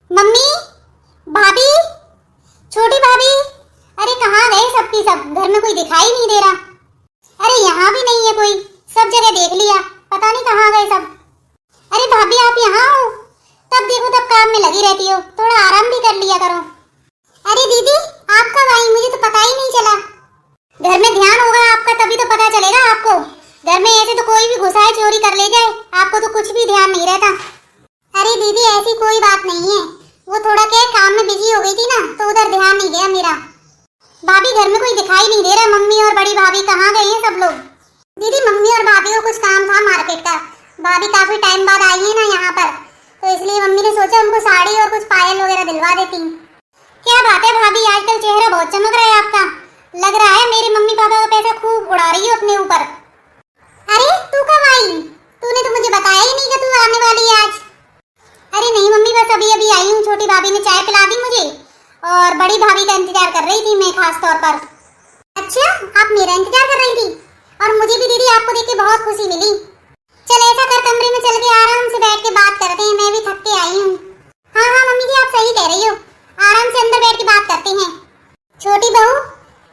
Mummy, भाभी, छोटी भाभी, अरे कहाँ गए सबकी सब? घर में कोई दिखाई नहीं दे रहा। अरे यहाँ भी नहीं है कोई, सब जगह देख लिया, पता नहीं कहाँ गए सब। अरे भाभी आप यहाँ हो? तब देखो तब काम में लगी रहती हो, थोड़ा आराम भी कर लिया करो। अरे दीदी आप कब आई? मुझे तो पता ही नहीं चला। घर में ध्यान होगा आपका तभी तो पता चलेगा आपको। घर में ऐसे तो कोई भी घुसाए चोरी कर ले जाए, आपको तो कुछ भी ध्यान नहीं रहता। अरे दीदी ऐसी कोई बात नहीं है, वो थोड़ा क्या काम में बिजी हो गई थी ना, तो उधर ध्यान नहीं गया मेरा। भाभी घर में कोई दिखाई नहीं दे रहा। मम्मी और बड़ी भाभी कहाँ गई हैं सब लोग? दीदी मम्मी और भाभी को कुछ काम था मार्केट का। भाभी काफी टाइम बाद आई है ना यहाँ पर, तो इसलिए मम्मी ने सोचा उनको साड़ी और कुछ पायल वगैरह दिलवा देती। क्या बात है भाभी, आजकल चेहरा बहुत चमक रहा है आपका। लग रहा है मेरे मम्मी पापा का पैसा खूब उड़ा रही हो अपने ऊपर। अरे तू कब आई? तूने तो मुझे बताया ही नहीं कि तू आने वाली है आज। अरे नहीं मम्मी, बस अभी अभी आई हूँ। छोटी भाभी ने चाय पिला दी मुझे और बड़ी भाभी का इंतजार कर रही थी मैं खास तौर पर। अच्छा आप मेरा इंतजार कर रही थी? और मुझे भी दीदी आपको देख के बहुत खुशी मिली। चल ऐसा कर, कमरे में चल के आराम से बैठ के बात करते हैं, मैं भी थक के आई हूँ। हाँ हाँ मम्मी जी आप सही कह रही हो, आराम से अंदर बैठ के बात करते हैं। छोटी बहू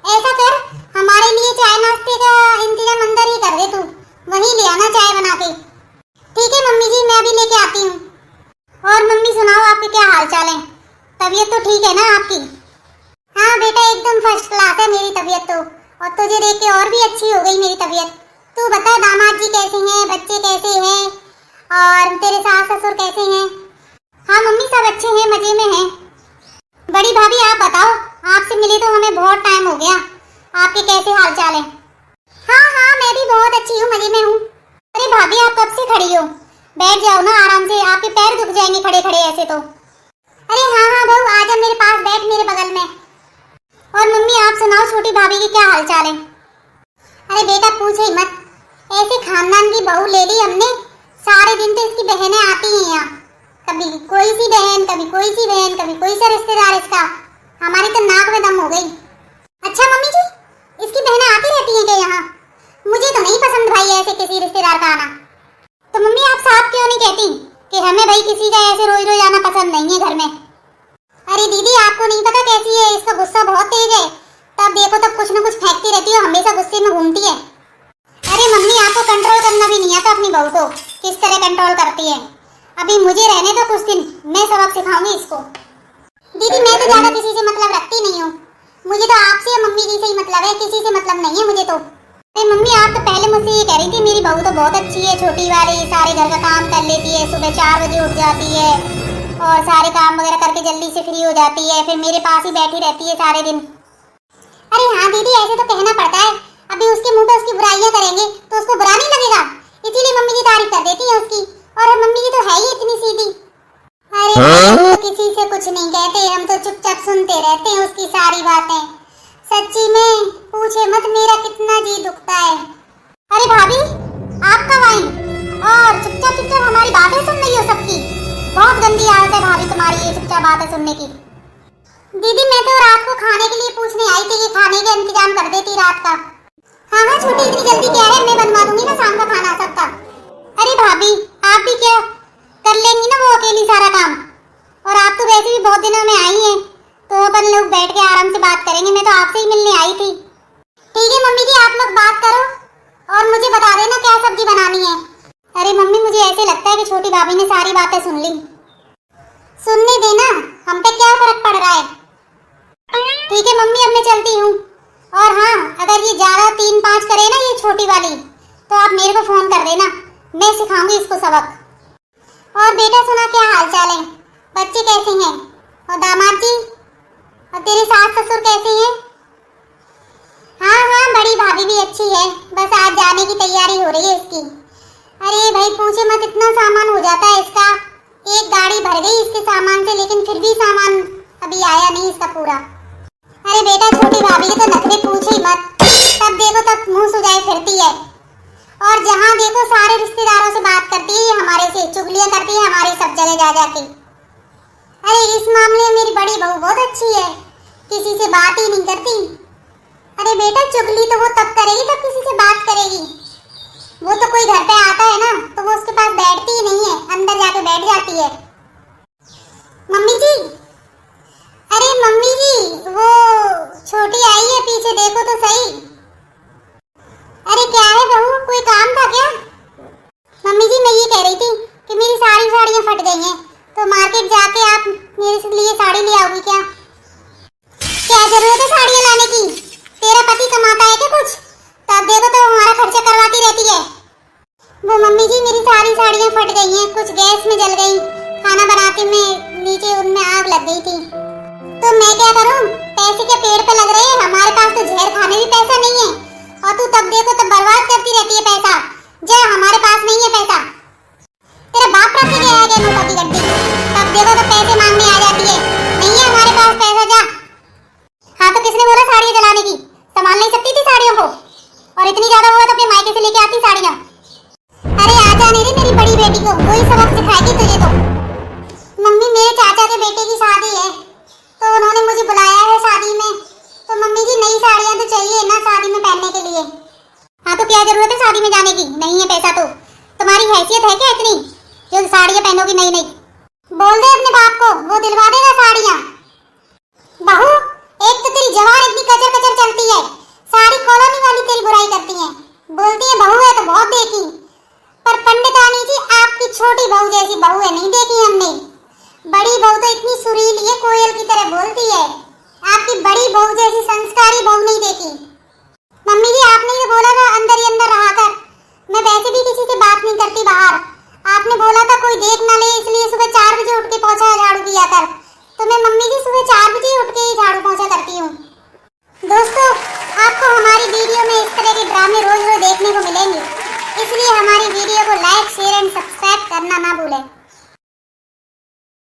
ऐसा कर, हमारे लिए चाय नाश्ते का इंतजाम अंदर ही कर दे, तू वहीं ले आना चाय बना के। ठीक है मम्मी जी, मैं अभी लेके आती हूँ। और मम्मी सुनाओ आपके क्या हाल चाल है? तबीयत तो ठीक है ना आपकी? हाँ बेटा एकदम फर्स्ट क्लास है मेरी तबीयत तो, और तुझे देख के और भी अच्छी हो गई मेरी तबीयत। तू बता दामाद जी कैसे हैं, बच्चे कैसे हैं, और तेरे सास ससुर कैसे हैं? हाँ मम्मी सब अच्छे हैं, मजे में हैं। बड़ी भाभी आप बताओ, आपसे मिले तो हमें बहुत टाइम हो गया, आपके कैसे हाल चाल है? हाँ हाँ मैं भी बहुत अच्छी हूँ, मजे में हूँ। अरे भाभी आप कब से खड़ी हो? बैठ जाओ ना आराम से, आपके पैर दुख जाएंगे खड़े खड़े ऐसे तो। अरे हाँ हाँ बहू आजा मेरे पास बैठ, मेरे बगल में। और मम्मी आप सुनाओ छोटी भाभी की क्या हाल चाल है? अरे बेटा पूछे ही मत, ऐसे खानदान की बहू ले ली हमने। सारे दिन तो इसकी बहनें आती हैं यहाँ, कभी कोई सी बहन, कभी कोई सी बहन, कभी कोई सा रिश्तेदार इसका। हमारी तो नाक में दम हो गई। अच्छा मम्मी जी इसकी बहनें आती रहती हैं क्या यहाँ? मुझे तो नहीं पसंद भाई ऐसे किसी रिश्तेदार का आना। तो मम्मी आप साफ क्यों नहीं कहती कि हमें भाई किसी का ऐसे रोज रोज आना पसंद नहीं है घर में? अरे दीदी आपको नहीं पता कैसी है, इसका गुस्सा बहुत तेज है। तब देखो तब कुछ न कुछ फेंकती रहती है, हमेशा गुस्से में घूमती है। अरे मम्मी आपको कंट्रोल करना भी नहीं आता अपनी बहू को, किस तरह कंट्रोल करती है। अभी मुझे रहने दो कुछ दिन, मैं सबक सिखाऊंगी इसको। दीदी मैं तो ज्यादा किसी से मतलब रखती नहीं हूँ, मुझे तो आपसे या मम्मी जी से ही मतलब है, किसी से मतलब नहीं है मुझे तो। अरे मम्मी आप तो पहले मुझसे ये कह रही थी मेरी बहू तो बहुत अच्छी है, छोटी वाली सारे घर का काम कर लेती है, सुबह 4 बजे उठ जाती है और सारे काम वगैरह करके जल्दी से फ्री हो जाती है, फिर मेरे पास ही बैठी रहती है सारे दिन। अरे हाँ दीदी ऐसे तो कहना पड़ता है, अभी उसके मुंह पे उसकी बुराइयां करेंगे तो उसको बुरा नहीं लगेगा, इसीलिए मम्मी की तारीफ कर देती है उसकी। और मम्मी की तो है ही इतनी सीधी। अरे हम तो किसी से कुछ नहीं कहते, हम तो चुपचाप सुनते रहते हैं उसकी सारी बातें। सच्ची में पूछे मत मेरा कितना जी दुखता है। अरे भाभी आप कब आई और चुपचाप चुपचाप हमारी बातें सुन रही हो सबकी? बहुत गंदी आदत है भाभी तुम्हारी ये चुपचाप बातें सुनने की। दीदी मैं तो रात को खाने के लिए पूछने आई थी कि खाने का इंतजाम कर देती रात का। हाँ हाँ छोटी इतनी जल्दी क्या है, मैं बनवा दूंगी ना शाम का खाना सबका। अरे भाभी आप भी क्या कर लेंगी ना वो अकेली सारा काम, और आप तो वैसे भी बहुत दिनों में आई हैं, तो अपन लोग बैठ के आराम से बात करेंगे। मैं तो आपसे ही मिलने आई थी। ठीक है मम्मी जी आप लोग बात करो और मुझे बता देना क्या सब्जी बनानी है। अरे मम्मी मुझे ऐसे लगता है कि छोटी भाभी ने सारी बातें सुन ली। सुनने देना, हम पे क्या फर्क पड़ रहा है। ठीक है मम्मी अब मैं चलती हूँ। और हाँ अगर ये ज्यादा 3-5 करे ना ये छोटी वाली, तो आप मेरे को फोन कर देना, मैं सिखाऊंगी इसको सबक। और बेटा सुना क्या हाल चाल है, बच्चे कैसे हैं, और दामाद जी और तेरे सास ससुर कैसे हैं? हाँ हाँ बड़ी भाभी भी अच्छी है, बस आज जाने की तैयारी हो रही है इसकी। अरे भाई पूछे मत इतना सामान हो जाता है इसका, एक गाड़ी भर गई इसके सामान से, लेकिन फिर भी सामान अभी आया नहीं इसका पूरा। अरे बेटा छोटी भाभी के तो नखरे पूछे ही मत, तब देखो तब मुंह सुजाए फिरती है, और जहाँ देखो सारे रिश्तेदारों से बात करती है, हमारे से चुगलियां करती है हमारी सब जगह जा जाके। अरे इस मामले में मेरी बड़ी बहू बहुत अच्छी है, किसी से बात ही नहीं करती। अरे बेटा चुगली तो वो तब करेगी तब किसी से बात करेगी, वो तो कोई घर पे आता है ना तो वो उसके पास बैठती ही नहीं है, अंदर जाके बैठ जाती है। मम्मी जी जाके आप मेरे लिए साड़ी ले आओगी क्या? क्या जरूरत है साड़ियाँ लाने की? तेरा पति कमाता है क्या कुछ? तब देखो तो हमारा खर्चा करवाती रहती है। वो मम्मी जी मेरी सारी साड़ियाँ फट गई हैं, कुछ गैस में जल गई, खाना बनाते में नीचे उनमें आग लग गई थी। तो मैं क्या करूं? पैसे के पेड़ पे लग रहे हैं, हमारे पास तो जहर खाने भी पैसा नहीं है। और तू तब देखो तब बर्बाद करती रहती है पैसा। जा, हमारे पास नहीं है पैसा। तेरा बाप रख के गया है गेहूं की गड्डी, तब देखो तो पैसे मांगने आ जाती है। नहीं है हमारे पास पैसा, जा। हाँ तो किसने बोला साड़ियाँ जलाने की? संभाल नहीं सकती थी साड़ियों को? और इतनी ज्यादा हुआ तो अपने मायके से लेके आती साड़ियाँ। अरे आ जाने दे मेरी बड़ी बेटी को, वही सबक सिखाएगी तुझे तो। मम्मी मेरे चाचा के बेटे की शादी है तो उन्होंने मुझे बुलाया है शादी में। तो मम्मी जी नई साड़ियाँ तो चाहिए ना शादी में पहनने के लिए। हाँ तो क्या जरूरत है शादी में जाने की? नहीं है पैसा तो तुम्हारी हैसियत है क्या इतनी जो साड़ियाँ पहनोगी नई नई? बोल दे अपने बाप को, वो दिलवा देगा साड़ियाँ। बहू एक तो तेरी जवान इतनी कचर कचर चलती है, सारी कॉलोनी वाली तेरी बुराई करती है, बोलती है बहू है तो बहुत देखी। पर पंडितानी जी आपकी छोटी बहू जैसी बहू है नहीं देखी हमने। बड़ी बहू तो इतनी सुरीली है, कोयल की तरह बोलती है। आपकी बड़ी बहू जैसी संस्कारी बहू नहीं देखी। मम्मी जी आपने तो बोला था अंदर ही अंदर रहा कर, मैं वैसे भी किसी से बात नहीं करती बाहर। आपने बोला था कोई देख ना ले, इसलिए सुबह 4 बजे उठ के पहुंच